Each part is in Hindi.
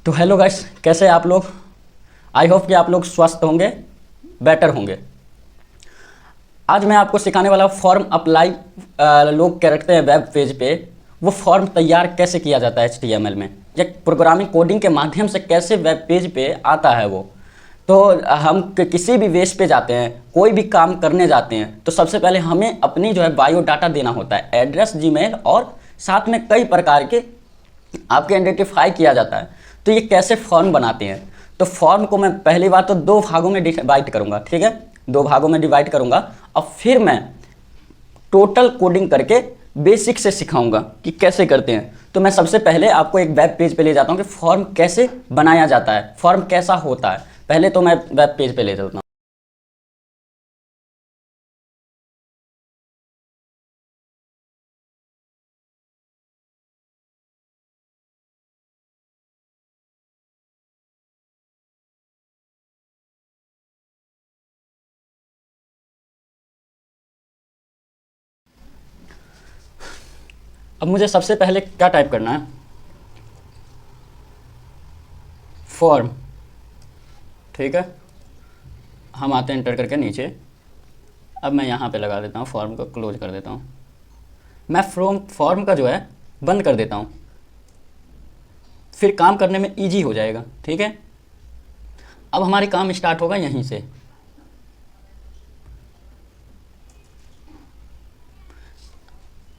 तो हेलो गाइस, कैसे हैं आप लोग। आई होप कि आप लोग स्वस्थ होंगे, बेटर होंगे। आज मैं आपको सिखाने वाला फॉर्म अप्लाई लोग करते हैं वेब पेज पे, वो फॉर्म तैयार कैसे किया जाता है HTML में, या प्रोग्रामिंग कोडिंग के माध्यम से कैसे वेब पेज पे आता है वो। तो हम किसी भी वेब पे जाते हैं, कोई भी काम करने जाते हैं, तो सबसे पहले हमें अपनी जो है बायोडाटा देना होता है, एड्रेस, जीमेल, और साथ में कई प्रकार के आपके आइडेंटिफाई किया जाता है। तो ये कैसे फॉर्म बनाते हैं, तो फॉर्म को मैं पहली बार तो दो भागों में डिवाइड करूंगा, ठीक है, दो भागों में डिवाइड करूंगा और फिर मैं टोटल कोडिंग करके बेसिक से सिखाऊंगा कि कैसे करते हैं। तो मैं सबसे पहले आपको एक वेब पेज पे ले जाता हूं कि फॉर्म कैसे बनाया जाता है, फॉर्म कैसा होता है। पहले तो मैं वेब पेज पे ले चलता हूँ। अब मुझे सबसे पहले क्या टाइप करना है, फॉर्म, ठीक है। हम आते हैं एंटर करके नीचे। अब मैं यहाँ पे लगा देता हूँ, फॉर्म को क्लोज कर देता हूँ। मैं फॉर्म का जो है बंद कर देता हूँ, फिर काम करने में इजी हो जाएगा, ठीक है। अब हमारे काम स्टार्ट होगा यहीं से।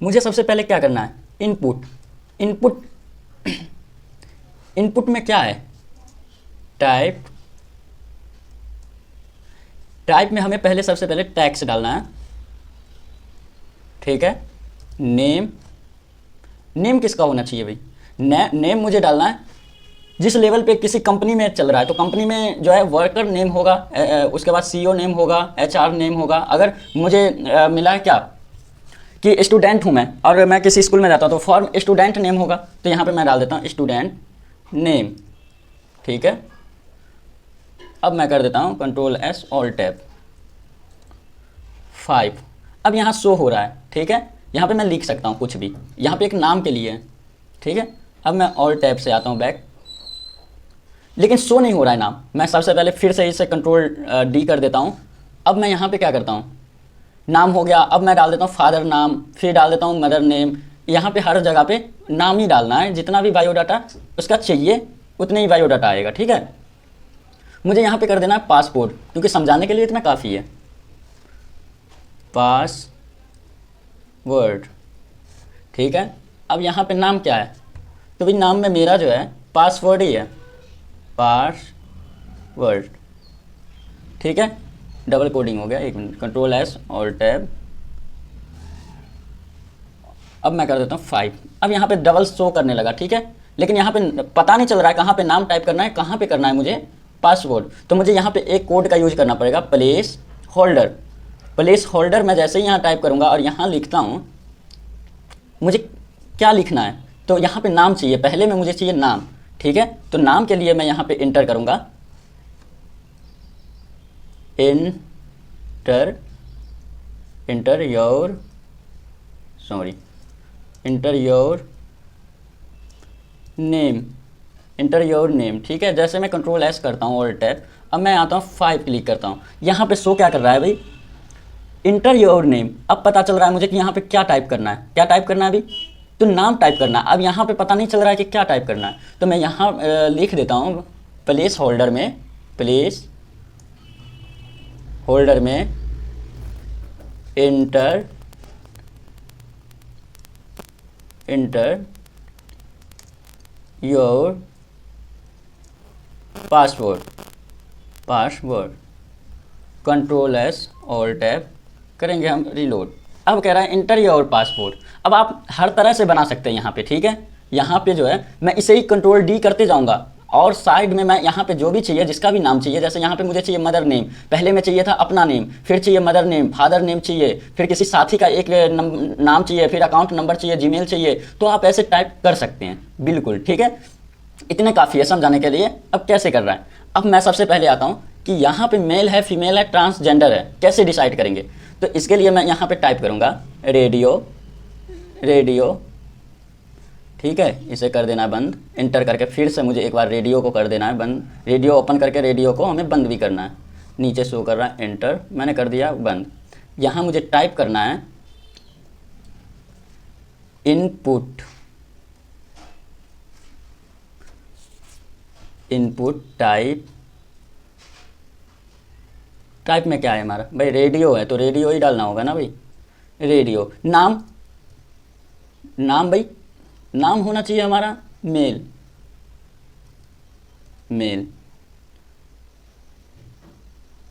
मुझे सबसे पहले क्या करना है, इनपुट। इनपुट इनपुट में क्या है, टाइप। टाइप में हमें पहले सबसे पहले टैक्स डालना है, ठीक है। नेम, नेम किसका होना चाहिए भाई, नेम मुझे डालना है जिस लेवल पे किसी कंपनी में चल रहा है। तो कंपनी में जो है वर्कर नेम होगा, उसके बाद CEO नेम होगा, HR नेम होगा। अगर मुझे मिला है क्या कि स्टूडेंट हूँ मैं और मैं किसी स्कूल में जाता हूँ, तो फॉर्म स्टूडेंट नेम होगा, तो यहाँ पे मैं डाल देता हूँ स्टूडेंट नेम, ठीक है। अब मैं कर देता हूँ Ctrl+S Alt+Tab 5। अब यहाँ शो हो रहा है, ठीक है। यहाँ पे मैं लिख सकता हूँ कुछ भी, यहाँ पे एक नाम के लिए है, ठीक है। अब मैं Alt+Tab से आता हूँ बैक, लेकिन शो नहीं हो रहा है नाम। मैं सबसे पहले फिर से इसे Ctrl+D कर देता हूँ। अब मैं यहाँ पे क्या करता हूँ, नाम हो गया। अब मैं डाल देता हूँ फादर नाम, फिर डाल देता हूँ मदर नेम। यहाँ पे हर जगह पे नाम ही डालना है, जितना भी बायोडाटा उसका चाहिए उतने ही बायोडाटा आएगा, ठीक है। मुझे यहाँ पे कर देना है पासपोर्ट, क्योंकि समझाने के लिए इतना काफ़ी है। पासवर्ड, ठीक है। अब यहाँ पे नाम क्या है, तो भाई नाम में मेरा जो है पासवर्ड ही है, पासवर्ड, ठीक है। डबल कोडिंग हो गया, एक मिनट, Ctrl+S Alt+Tab। अब मैं कर देता हूँ 5। अब यहाँ पे डबल शो करने लगा, ठीक है। लेकिन यहाँ पे पता नहीं चल रहा है कहाँ पे नाम टाइप करना है, कहाँ पे करना है मुझे पासवर्ड। तो मुझे यहाँ पे एक कोड का यूज करना पड़ेगा, प्लेस होल्डर। प्लेस होल्डर मैं जैसे ही यहाँ टाइप करूँगा और यहाँ लिखता हूँ, मुझे क्या लिखना है, तो यहाँ पे नाम चाहिए, पहले में मुझे चाहिए नाम, ठीक है। तो नाम के लिए मैं यहाँ पे इंटर करूँगा, इंटर योर नेम, ठीक है। जैसे मैं Ctrl+S करता हूँ Alt+Tab, अब मैं आता हूँ 5 क्लिक करता हूँ। यहाँ पे शो क्या कर रहा है भाई, इंटर योर नेम। अब पता चल रहा है मुझे कि यहाँ पे क्या टाइप करना है, क्या टाइप करना है अभी, तो नाम टाइप करना है। अब यहाँ पे पता नहीं चल रहा है कि क्या टाइप करना है, तो मैं यहाँ लिख देता हूँ प्लेस होल्डर में, inter your password, Ctrl+S Alt+Tab करेंगे हम रीलोड। अब कह रहा है इंटर योर पासवर्ड। अब आप हर तरह से बना सकते हैं यहाँ पे, ठीक है। यहाँ पे जो है मैं इसे ही Ctrl+D करते जाऊँगा, और साइड में मैं यहाँ पे जो भी चाहिए, जिसका भी नाम चाहिए, जैसे यहाँ पे मुझे चाहिए मदर नेम, पहले में चाहिए था अपना नेम, फिर चाहिए मदर नेम, फादर नेम चाहिए, फिर किसी साथी का एक नाम चाहिए, फिर अकाउंट नंबर चाहिए, जीमेल चाहिए, तो आप ऐसे टाइप कर सकते हैं, बिल्कुल, ठीक है। इतने काफ़ी है समझाने के लिए। अब कैसे कर रहा है, अब मैं सबसे पहले आता हूँ कि यहाँ पे मेल है, फीमेल है, ट्रांसजेंडर है, कैसे डिसाइड करेंगे। तो इसके लिए मैं यहाँ पे टाइप करूँगा रेडियो, ठीक है, इसे कर देना है बंद। इंटर करके फिर से मुझे एक बार रेडियो को कर देना है बंद। रेडियो ओपन करके रेडियो को हमें बंद भी करना है। नीचे शो कर रहा है इंटर, मैंने कर दिया बंद। यहाँ मुझे टाइप करना है इनपुट, इनपुट टाइप। टाइप में क्या है हमारा भाई, रेडियो है तो रेडियो ही डालना होगा ना भाई। रेडियो। नाम, नाम भाई नाम होना चाहिए हमारा मेल, मेल।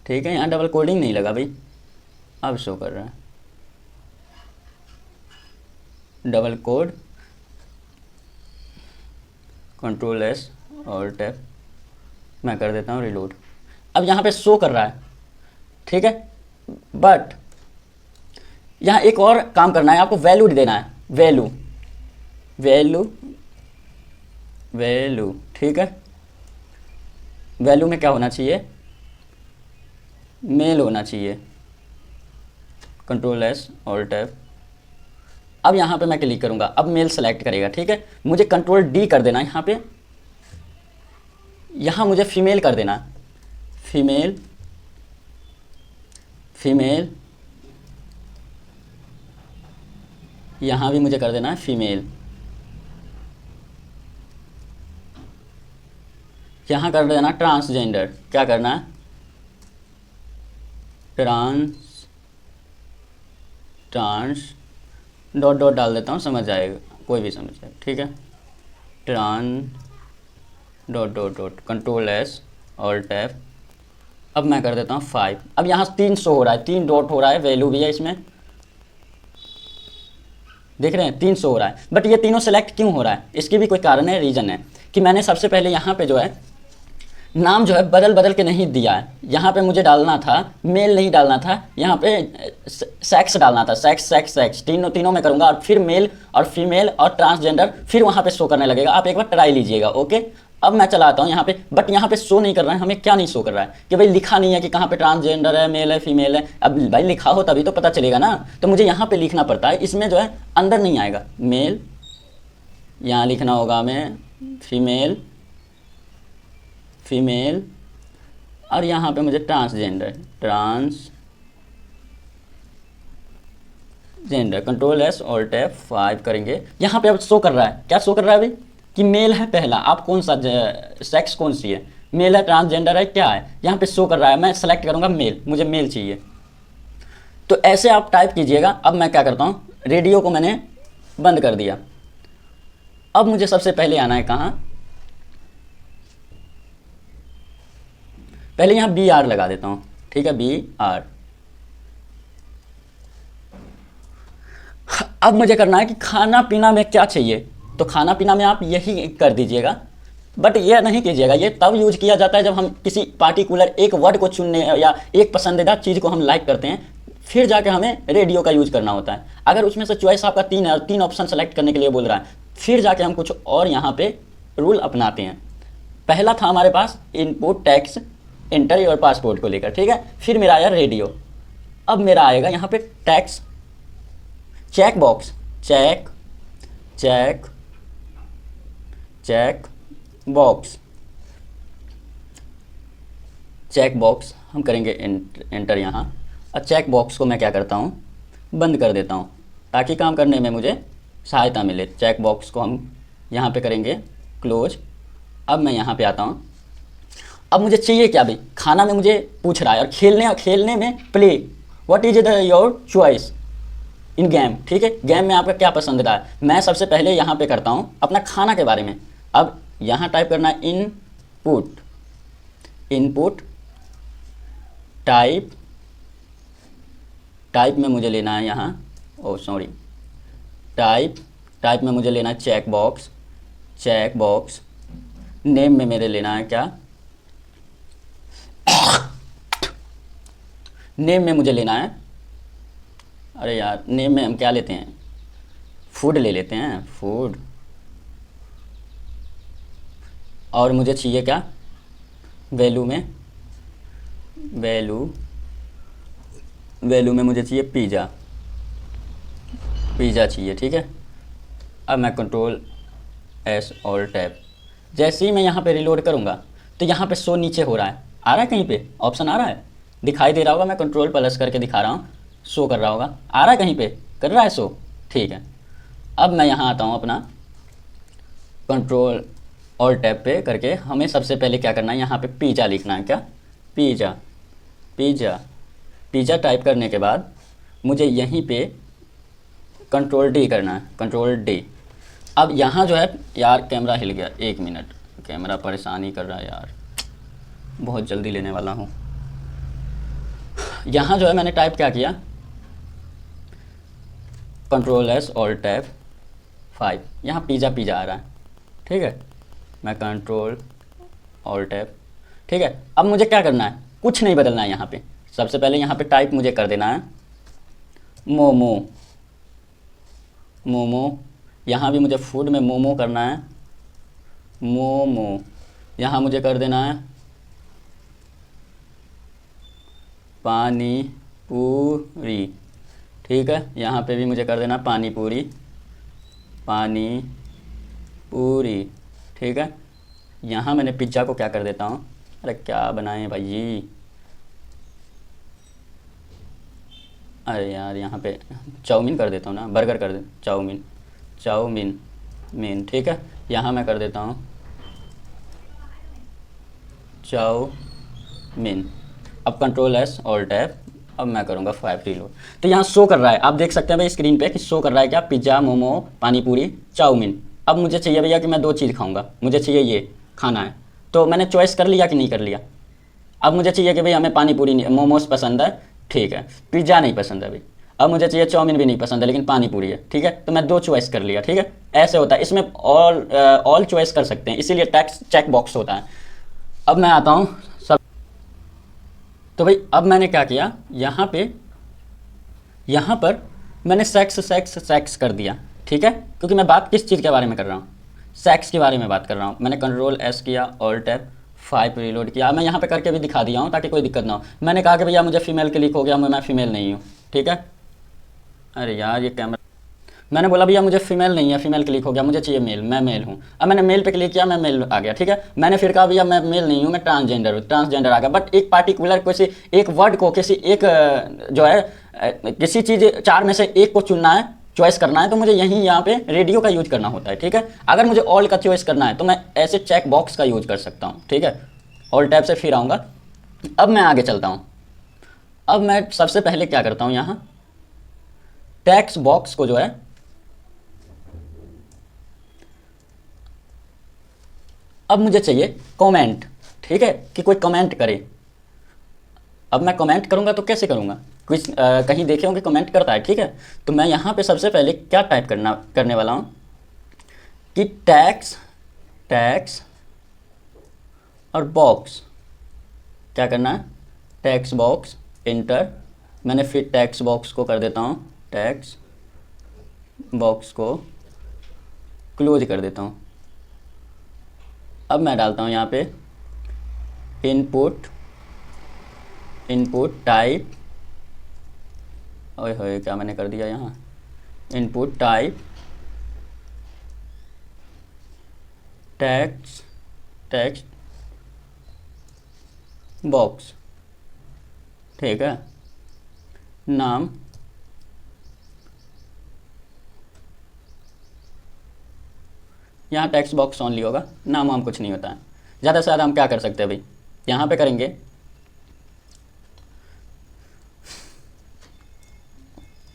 ठीक है, यहाँ डबल कोडिंग नहीं लगा भाई, अब शो कर रहा है डबल कोड। कंट्रोल एस और टैप, मैं कर देता हूँ रिलोड। अब यहाँ पे शो कर रहा है, ठीक है। बट यहाँ एक और काम करना है, आपको वैल्यू देना है, वैल्यू, वैल्यू, वैल्यू। ठीक है, वैल्यू में क्या होना चाहिए, मेल होना चाहिए। कंट्रोल एस और टैप। अब यहाँ पे मैं क्लिक करूँगा, अब मेल सेलेक्ट करेगा। ठीक है, मुझे कंट्रोल डी कर देना है यहाँ पे। यहाँ मुझे फीमेल कर देना, फीमेल, फीमेल। यहाँ भी मुझे कर देना है फीमेल। यहाँ कर देना ट्रांसजेंडर। क्या करना है, ट्रांस डॉट डॉट डाल देता हूँ, समझ जाएगा, कोई भी समझ जाएगा। ठीक है, dot dot dot, control S और टैप। अब मैं कर देता हूँ 5। अब यहाँ 3 शो हो रहा है, 3 डॉट हो रहा है, वैल्यू भी है इसमें, देख रहे हैं 3 शो हो रहा है। बट ये तीनों सेलेक्ट क्यों हो रहा है, इसकी भी कोई कारण है, रीज़न है कि मैंने सबसे पहले यहाँ पे जो है नाम जो है बदल बदल के नहीं दिया है। यहाँ पे मुझे डालना था मेल, नहीं डालना था, यहाँ पे सेक्स डालना था, सेक्स सेक्स सेक्स, तीनों में करूँगा और फिर मेल और फीमेल और ट्रांसजेंडर, फिर वहाँ पे शो करने लगेगा। आप एक बार ट्राई लीजिएगा। ओके, अब मैं चलाता हूँ यहाँ पे, बट यहाँ पे शो नहीं कर रहा है। हमें क्या नहीं शो कर रहा है कि भाई लिखा नहीं है कि कहाँ पे ट्रांसजेंडर है, मेल है, फीमेल है। अब भाई लिखा हो तभी तो पता चलेगा ना, तो मुझे यहाँ पे लिखना पड़ता है। इसमें जो है अंदर नहीं आएगा, मेल, यहाँ लिखना होगा हमें फीमेल, फीमेल, और यहाँ पे मुझे ट्रांसजेंडर, ट्रांसजेंडर। कंट्रोल एस और टैप 5 करेंगे। यहाँ पे अब शो कर रहा है, क्या शो कर रहा है भाई कि मेल है पहला। आप कौन सा सेक्स कौन सी है, मेल है, ट्रांसजेंडर है, क्या है, यहाँ पे शो कर रहा है। मैं सेलेक्ट करूँगा मेल, मुझे मेल चाहिए। तो ऐसे आप टाइप कीजिएगा। अब मैं क्या करता हूँ, रेडियो को मैंने बंद कर दिया। अब मुझे सबसे पहले आना है कहाँ, पहले यहाँ बी आर लगा देता हूँ। ठीक है, बी आर। अब मुझे करना है कि खाना पीना में क्या चाहिए, तो खाना पीना में आप यही कर दीजिएगा। बट ये नहीं कीजिएगा, ये तब यूज किया जाता है जब हम किसी पार्टिकुलर एक वर्ड को चुनने या एक पसंदीदा चीज़ को हम लाइक करते हैं, फिर जाके हमें रेडियो का यूज करना होता है। अगर उसमें से चॉइस आपका 3 है और 3 ऑप्शन सेलेक्ट करने के लिए बोल रहा है, फिर जाके हम कुछ और यहाँ पे रूल अपनाते हैं। पहला था हमारे पास input tax enter your passport को लेकर। ठीक है, फिर मेरा आया रेडियो। अब मेरा आएगा यहाँ पे tax, check box, check check check box, check box हम करेंगे एंटर यहाँ। और चेक बॉक्स को मैं क्या करता हूँ, बंद कर देता हूँ ताकि काम करने में मुझे सहायता मिले। चेक बॉक्स को हम यहाँ पे करेंगे क्लोज। अब मैं यहाँ पे आता हूँ। अब मुझे चाहिए क्या भाई, खाना में मुझे पूछ रहा है, और खेलने में play, what is your choice in game. ठीक है, गेम में आपका क्या पसंदीदा है। मैं सबसे पहले यहाँ पे करता हूँ अपना खाना के बारे में। अब यहाँ टाइप करना है इनपुट, इनपुट टाइप, टाइप में मुझे लेना है यहाँ, ओ सॉरी, टाइप में मुझे लेना है check box, check box. Name में मेरे लेना है क्या, नेम में मुझे लेना है, अरे यार नेम में हम क्या लेते हैं, फूड ले लेते हैं, फूड। और मुझे चाहिए क्या, वैल्यू में, वैल्यू में मुझे चाहिए पिज़्ज़ा, पिज़्ज़ा चाहिए। ठीक है, अब मैं कंट्रोल एस ऑल टैब। जैसे ही मैं यहाँ पे रिलोड करूँगा तो यहाँ पे शो नीचे हो रहा है, आ रहा है कहीं पे ऑप्शन आ रहा है, दिखाई दे रहा होगा, मैं कंट्रोल प्लस करके दिखा रहा हूँ, शो कर रहा होगा, आ रहा है कहीं पे, कर रहा है शो। ठीक है, अब मैं यहाँ आता हूँ अपना कंट्रोल ऑल टैब पे करके, हमें सबसे पहले क्या करना है, यहाँ पे पिज़्ज़ा लिखना है, क्या पिज़्ज़ा, पिज़्ज़ा, पिज़्ज़ा टाइप करने के बाद मुझे यहीं पे कंट्रोल डी करना है, कंट्रोल डी। अब यहाँ जो है यार कैमरा हिल गया, 1 मिनट, कैमरा परेशानी कर रहा है यार, बहुत जल्दी लेने वाला हूँ। यहाँ जो है मैंने टाइप क्या किया, कंट्रोल एस ऑल टैब 5, यहाँ पिज़्ज़ा पिज़्ज़ा आ रहा है। ठीक है, मैं कंट्रोल ऑल टैब, ठीक है। अब मुझे क्या करना है, कुछ नहीं बदलना है यहाँ पे। सबसे पहले यहाँ पे टाइप मुझे कर देना है मोमो, मोमो, यहाँ भी मुझे फूड में मोमो करना है, मोमो। यहाँ मुझे कर देना है पानी पूरी, ठीक है। यहाँ पे भी मुझे कर देना पानी पूरी, पानी पूरी, ठीक है। यहाँ मैंने पिज़्ज़ा को क्या कर देता हूँ, अरे क्या बनाएं भाई, अरे यार यहाँ पे चाउमीन कर देता हूँ ना, बर्गर कर दे, चाउमीन, चाउमीन मीन, ठीक है। यहाँ मैं कर देता हूँ चाउमीन। अब कंट्रोल एस ऑल टैब, अब मैं करूँगा 5 रिलोड। तो यहाँ शो कर रहा है, आप देख सकते हैं भाई स्क्रीन पे कि शो कर रहा है क्या, पिज़्ज़ा, मोमो, पानी पूरी, चाउमीन। अब मुझे चाहिए भैया कि मैं 2 चीज़ खाऊँगा, मुझे चाहिए ये खाना है, तो मैंने चॉइस कर लिया कि नहीं कर लिया। अब मुझे चाहिए कि भाई हमें पानी पूरी नहीं, मोमोज पसंद है, ठीक है, पिज़्ज़ा नहीं पसंद है भाई, अब मुझे चाहिए चाउमीन भी नहीं पसंद है लेकिन पानी पूरी है, ठीक है। तो मैं 2 चॉइस कर लिया, ठीक है। ऐसे होता है, इसमें ऑल चॉइस कर सकते हैं, इसीलिए टैक्स चेक बॉक्स होता है। अब मैं आता हूँ सब, तो भाई अब मैंने क्या किया, यहाँ पे यहाँ पर मैंने सेक्स सेक्स सेक्स कर दिया, ठीक है, क्योंकि मैं बात किस चीज़ के बारे में कर रहा हूँ, सेक्स के बारे में बात कर रहा हूँ। मैंने कंट्रोल एस किया, ऑल टैब 5 रिलोड किया। मैं यहाँ पे करके भी दिखा दिया हूँ ताकि कोई दिक्कत ना हो। मैंने कहा कि भैया मुझे फीमेल क्लिक हो गया, मैं फीमेल नहीं हूँ, ठीक है। अरे यार ये कैमरा, मैंने बोला भैया मुझे फीमेल नहीं है, फीमेल क्लिक हो गया, मुझे चाहिए मेल, मैं मेल हूँ। अब मैंने मेल पे क्लिक किया, मैं मेल आ गया, ठीक है। मैंने फिर कहा भैया मैं मेल नहीं हूँ, मैं ट्रांसजेंडर हूँ, ट्रांसजेंडर आ गया। बट एक पार्टिकुलर किसी एक वर्ड को, किसी एक जो है किसी चीज़ 4 में से एक को चुनना है, चॉइस करना है, तो मुझे यहीं यहाँ पे रेडियो का यूज करना होता है, ठीक है। अगर मुझे ऑल का चॉइस करना है तो मैं ऐसे चेक बॉक्स का यूज कर सकता हूँ, ठीक है। ऑल टैब से फिर आऊँगा। अब मैं आगे चलता हूँ। अब मैं सबसे पहले क्या करता हूँ, यहाँ टेक्स्ट बॉक्स को जो है अब मुझे चाहिए कमेंट, ठीक है, कि कोई कमेंट करे। अब मैं कमेंट करूंगा तो कैसे करूंगा, कुछ कहीं देखे होंगे कमेंट करता है, ठीक है। तो मैं यहाँ पे सबसे पहले क्या टाइप करने वाला हूँ कि टैक्स, टैक्स और बॉक्स, क्या करना है, टैक्स बॉक्स इंटर। मैंने फिर टैक्स बॉक्स को कर देता हूँ, टैक्स बॉक्स को क्लोज कर देता हूँ। अब मैं डालता हूँ यहाँ पे इनपुट, इनपुट टाइप, ओए होए क्या मैंने कर दिया यहाँ, input type text, text box, ठीक है। नाम यहाँ टेक्स्ट बॉक्स ओनली होगा, नाम वाम कुछ नहीं होता है। ज़्यादा से ज़्यादा हम क्या कर सकते हैं भाई, यहाँ पे करेंगे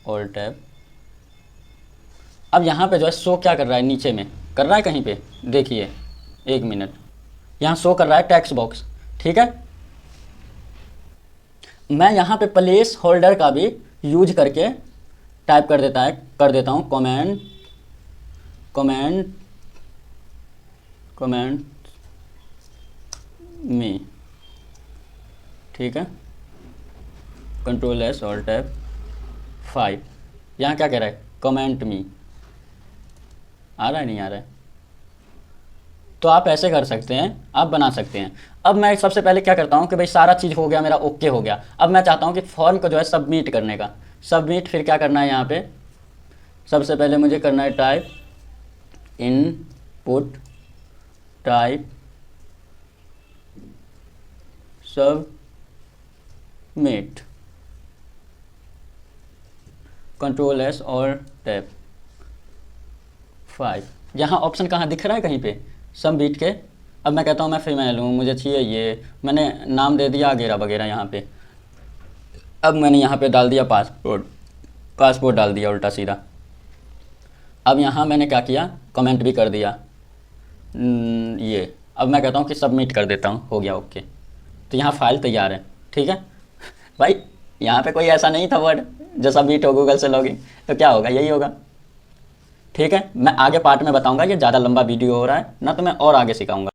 ऑल टैब। अब यहाँ पे जो है शो क्या कर रहा है, नीचे में कर रहा है कहीं पे, देखिए 1 मिनट, यहाँ शो कर रहा है टेक्स्ट बॉक्स, ठीक है। मैं यहाँ पे प्लेस होल्डर का भी यूज करके टाइप कर देता हूँ कमेंट, कमेंट, कमेंट मी, ठीक है। कंट्रोल एस ऑल टैब 5, यहाँ क्या कह रहा है, कमेंट मी, आ रहा है नहीं आ रहा है। तो आप ऐसे कर सकते हैं, आप बना सकते हैं। अब मैं सबसे पहले क्या करता हूँ कि भाई सारा चीज़ हो गया मेरा, ओके हो गया। अब मैं चाहता हूँ कि फॉर्म को जो है सबमिट करने का, सबमिट फिर क्या करना है, यहाँ पे सबसे पहले मुझे करना है type put type submit, control S और टैप 5। यहाँ ऑप्शन कहाँ दिख रहा है कहीं पे, सबमिट के। अब मैं कहता हूँ मैं फीमेल हूँ, मुझे चाहिए ये, मैंने नाम दे दिया वगैरह वगैरह यहाँ पे। अब मैंने यहाँ पे डाल दिया पासपोर्ट डाल दिया उल्टा सीधा। अब यहाँ मैंने क्या किया, कमेंट भी कर दिया ये। अब मैं कहता हूँ कि सबमिट कर देता हूँ, हो गया ओके। तो यहाँ फाइल तैयार है, ठीक है भाई। यहाँ पे कोई ऐसा नहीं था वर्ड जो सबमिट हो गूगल से लॉगिन, तो क्या होगा, यही होगा, ठीक है। मैं आगे पार्ट में बताऊँगा, ये ज़्यादा लंबा वीडियो हो रहा है ना, तो मैं और आगे सिखाऊँगा।